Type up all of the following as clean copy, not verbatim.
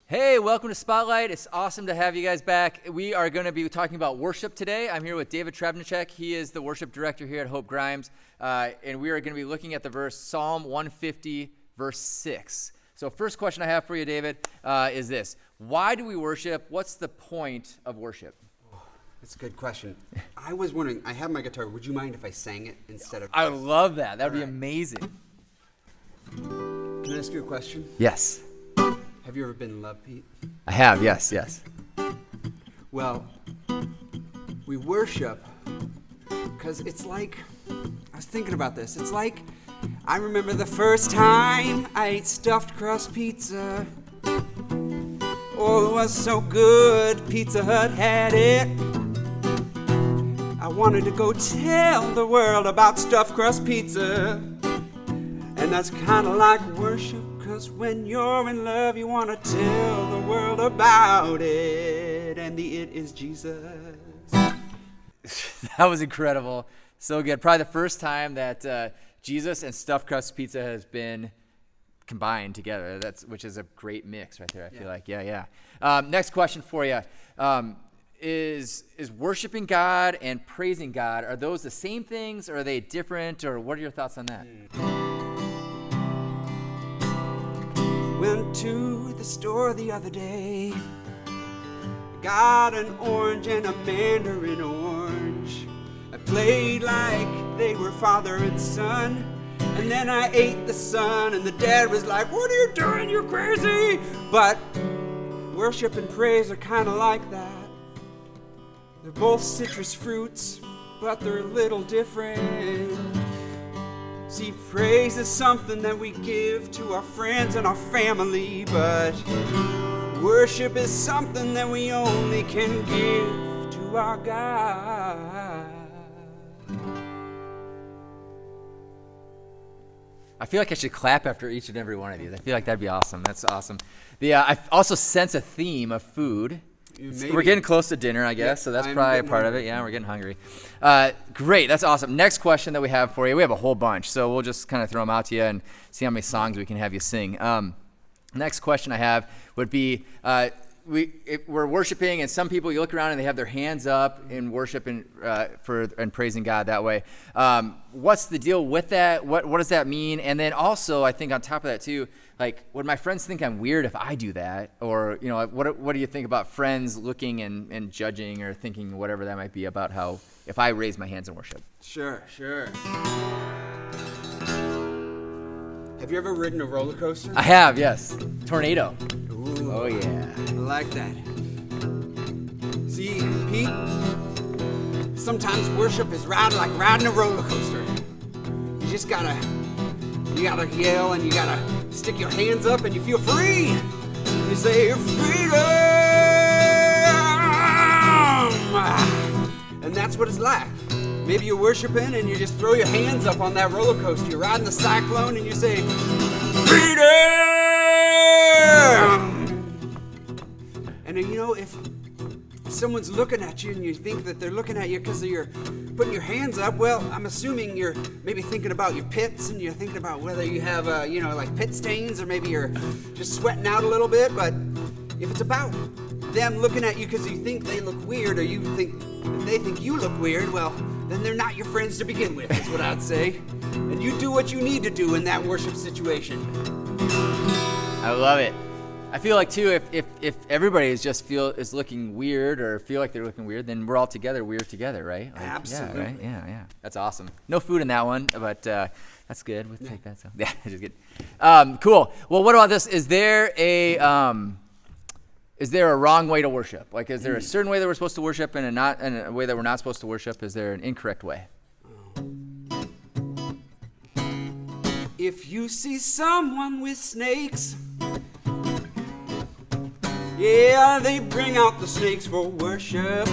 Hey, welcome to Spotlight. It's awesome to have you guys back. We are going to be talking about worship today. I'm here with David Trebnicek. He is the worship director here at Hope Grimes, and we are going to be looking at the verse Psalm 150, verse 6. So first question I have for you, David, is this. Why do we worship? What's the point of worship? That's a good question. I was wondering, I have my guitar. Would you mind if I sang it instead of... I would love that. That would be amazing. Can I ask you a question? Yes. Have you ever been in love, Pete? I have, yes. Well, we worship because it's like, I was thinking about this. It's like, I remember the first time I ate stuffed crust pizza. Oh, it was so good, Pizza Hut had it. I wanted to go tell the world about stuffed crust pizza. And that's kind of like worship. Because when you're in love, you want to tell the world about it. And the it is Jesus. That was incredible. So good. Probably the first time that Jesus and stuffed crust pizza has been combined together. Which is a great mix right there, I feel like. Yeah. Next question for you. Is worshiping God and praising God, are those the same things, or are they different, or what are your thoughts on that? Went to the store the other day. Got an orange and a mandarin orange. I played like they were father and son. And then I ate the son, and the dad was like, "What are you doing? You're crazy!" But worship and praise are kind of like that. They're both citrus fruits, but they're a little different. See, praise is something that we give to our friends and our family, but worship is something that we only can give to our God. I feel like I should clap after each and every one of these. I feel like that'd be awesome. That's awesome. I also sense a theme of food. We're getting close to dinner, I guess, so that's probably a part of it. Yeah, we're getting hungry. Great, that's awesome. Next question that we have for you, we have a whole bunch, so we'll just kind of throw them out to you and see how many songs we can have you sing. Next question I have would be, we're worshiping, and some people, you look around and they have their hands up in worship and praising God that way. What's the deal with that? What does that mean? And then also, I think on top of that too, like, would my friends think I'm weird if I do that? Or, what do you think about friends looking and judging or thinking whatever that might be about how, if I raise my hands in worship? Sure. Have you ever ridden a roller coaster? I have, yes. Tornado. Ooh, Oh, yeah. I like that. See, Pete, sometimes worship is riding a roller coaster. You just gotta yell, and you gotta stick your hands up, and you feel free. You say, freedom! And that's what it's like. Maybe you're worshiping, and you just throw your hands up on that roller coaster. You're riding the cyclone, and you say, freedom! And if someone's looking at you and you think that they're looking at you because you're putting your hands up, well, I'm assuming you're maybe thinking about your pits, and you're thinking about whether you have, like pit stains, or maybe you're just sweating out a little bit. But if it's about them looking at you because you think they look weird, or they think you look weird, well, then they're not your friends to begin with, is what I'd say. And you do what you need to do in that worship situation. I love it. I feel like too, if everybody is looking weird or feel like they're looking weird, then we're all together weird together, right? Like, absolutely. Yeah, right? Yeah. That's awesome. No food in that one, but that's good. We'll take that. So yeah, just good. Cool. Well, what about this? Is there a wrong way to worship? Like, is there a certain way that we're supposed to worship and a way that we're not supposed to worship? Is there an incorrect way? If you see someone with snakes, yeah, they bring out the snakes for worship.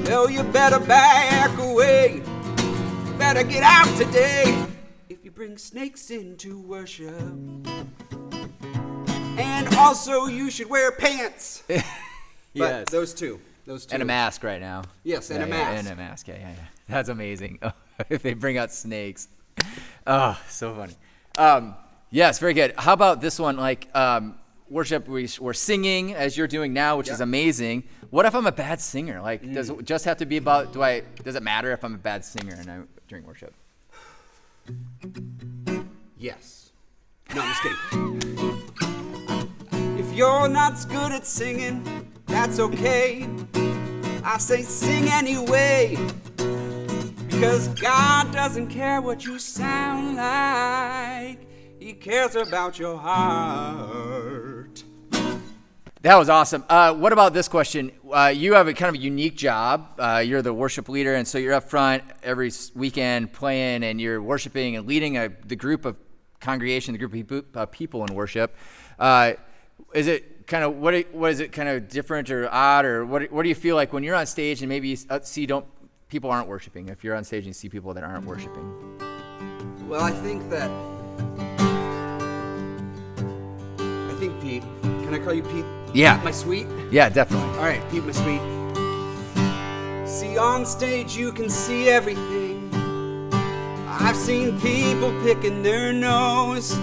Well, you better back away. Better get out today if you bring snakes into worship. And also, you should wear pants. Yes. But those two. And a mask right now. Yes, and a mask. And a mask, yeah. That's amazing. If they bring out snakes. Oh, so funny. Yes, very good. How about this one? Like worship, we're singing as you're doing now, which is amazing. What if I'm a bad singer? Like, does it just have to be about? Does it matter if I'm a bad singer during worship? Yes. No, I'm just kidding. If you're not good at singing, that's okay. I say sing anyway. Because God doesn't care what you sound like. He cares about your heart. That was awesome. What about this question? You have a kind of a unique job. You're the worship leader, and so you're up front every weekend playing, and you're worshiping and leading the group of congregation, the group of people in worship. Is it kind of what is it kind of different or odd, or what do you feel like when you're on stage and maybe you see people aren't worshiping? If you're on stage and you see people that aren't worshiping. Well, I think Pete. Can I call you Pete? Yeah. Pete, my sweet? Yeah, definitely. All right, Pete, my sweet. See, on stage you can see everything. I've seen people picking their nose.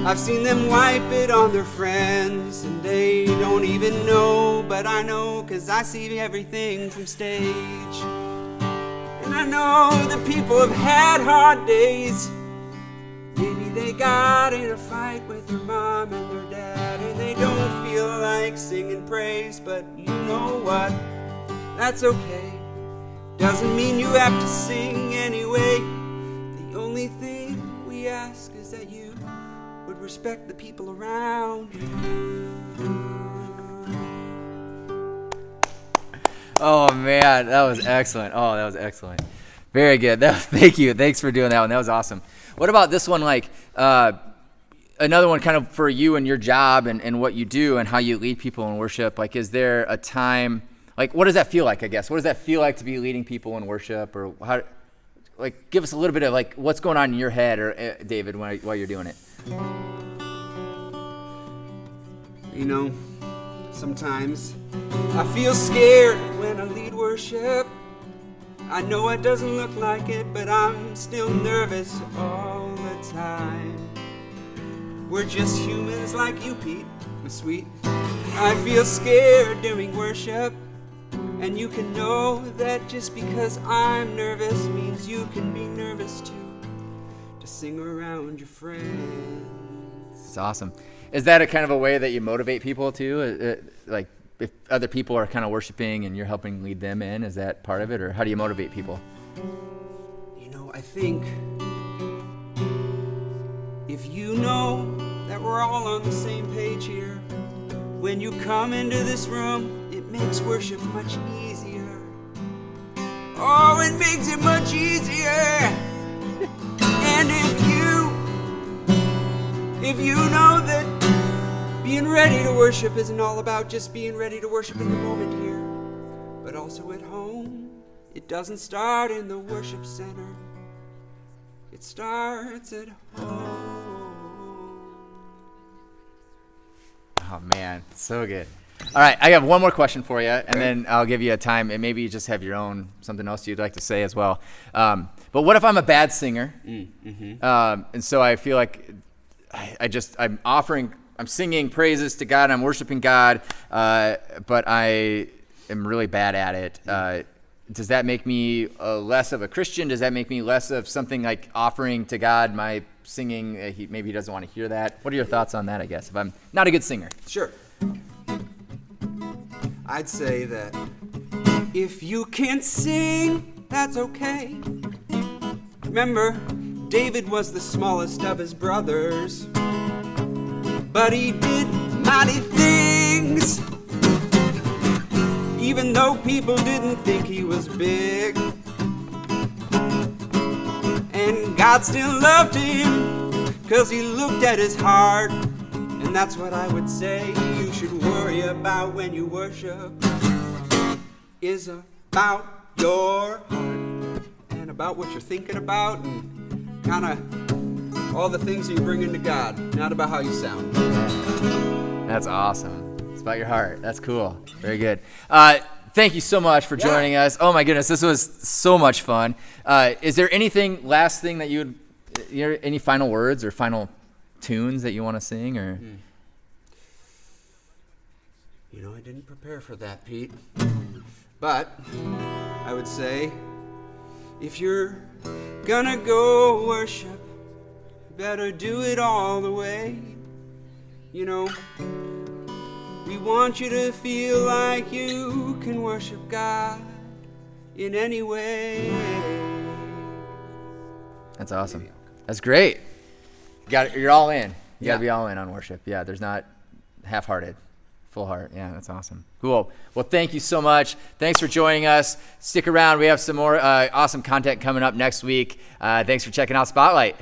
I've seen them wipe it on their friends, and they don't even know, but I know, 'cause I see everything from stage. And I know that people have had hard days. Maybe they got in a fight with their mom and their dad, and they don't feel like singing praise, but you know what? That's okay. Doesn't mean you have to sing anyway. The only thing we ask is that you would respect the people around you. Oh man, that was excellent. Oh, that was excellent. Very good. Thank you. Thanks for doing that one. That was awesome. What about this one? Like another one, kind of for you and your job and what you do and how you lead people in worship. Like, is there a time? Like, what does that feel like? I guess. What does that feel like to be leading people in worship, or how? Like, give us a little bit of like what's going on in your head, or David, while you're doing it. You know, sometimes I feel scared when I lead worship. I know it doesn't look like it, but I'm still nervous all the time. We're just humans like you, Pete, my sweet. I feel scared during worship, and you can know that just because I'm nervous means you can be nervous too, to sing around your friends. It's awesome. Is that a kind of a way that you motivate people too? Like, if other people are kind of worshiping and you're helping lead them in, is that part of it, or how do you motivate people? You know, I think if you know that we're all on the same page here, when you come into this room, it makes worship much easier. Oh, it makes it much easier. And if you know that being ready to worship isn't all about just being ready to worship in the moment here, but also at home. It doesn't start in the worship center. It starts at home. Oh man, so good. All right, I have one more question for you, and then I'll give you a time, and maybe you just have your own, something else you'd like to say as well. But what if I'm a bad singer? And so I feel like I'm singing praises to God, I'm worshiping God, but I am really bad at it. Does that make me less of a Christian? Does that make me less of something like offering to God my singing? Maybe he doesn't want to hear that. What are your thoughts on that, I guess, if I'm not a good singer? Sure. I'd say that if you can't sing, that's okay. Remember, David was the smallest of his brothers, but he did mighty things, even though people didn't think he was big. And God still loved him, 'cause he looked at his heart. And that's what I would say you should worry about when you worship, is about your heart and about what you're thinking about and kind of all the things that you bring into God, not about how you sound. That's awesome. It's about your heart. That's cool. Very good. Thank you so much for joining us. Oh my goodness, this was so much fun. Is there last thing that any final words or final tunes that you want to sing, or? You know, I didn't prepare for that, Pete. But I would say, if you're gonna go worship, you better do it all the way. You know, we want you to feel like you can worship God in any way. That's awesome. That's great. You're all in. You gotta Yeah. be all in on worship. Yeah, there's not half-hearted. Full heart. Yeah, that's awesome. Cool. Well, thank you so much. Thanks for joining us. Stick around. We have some more awesome content coming up next week. Thanks for checking out Spotlight.